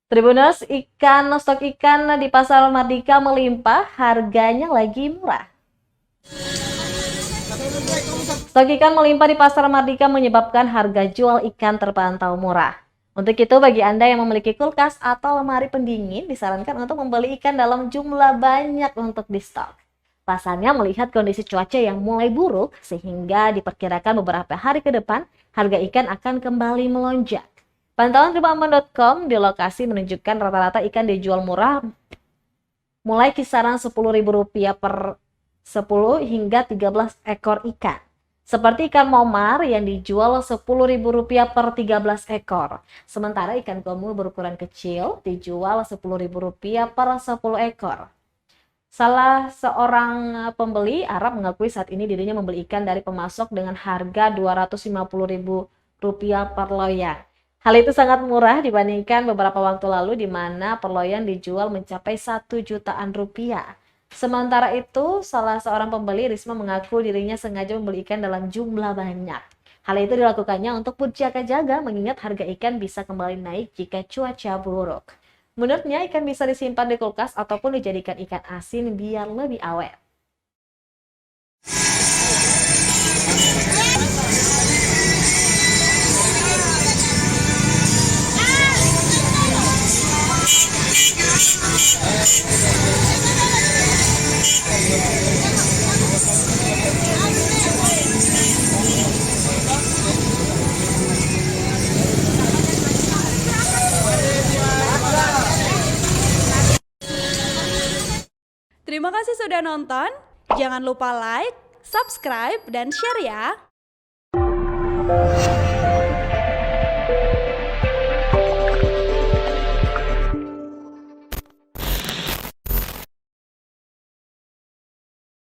Tribuners, stok ikan di Pasar Mardika melimpah, harganya lagi murah. Stok ikan melimpah di Pasar Mardika menyebabkan harga jual ikan terpantau murah. Untuk itu, bagi Anda yang memiliki kulkas atau lemari pendingin, disarankan untuk membeli ikan dalam jumlah banyak untuk di stok. Pasalnya, melihat kondisi cuaca yang mulai buruk, sehingga diperkirakan beberapa hari ke depan, harga ikan akan kembali melonjak. Pantauan tribunambon.com di lokasi menunjukkan rata-rata ikan dijual murah mulai kisaran Rp10.000 per 10 hingga 13 ekor ikan. Seperti ikan momar yang dijual Rp10.000 per 13 ekor. Sementara ikan gomul berukuran kecil dijual Rp10.000 per 10 ekor. Salah seorang pembeli Arab mengakui saat ini dirinya membeli ikan dari pemasok dengan harga Rp250.000 per loyang. Hal itu sangat murah dibandingkan beberapa waktu lalu di mana per loyang dijual mencapai Rp1 jutaan. Sementara itu, salah seorang pembeli, Risma, mengaku dirinya sengaja membeli ikan dalam jumlah banyak. Hal itu dilakukannya untuk berjaga-jaga mengingat harga ikan bisa kembali naik jika cuaca buruk. Menurutnya, ikan bisa disimpan di kulkas ataupun dijadikan ikan asin biar lebih awet. Terima kasih sudah nonton. Jangan lupa like, subscribe, dan share ya.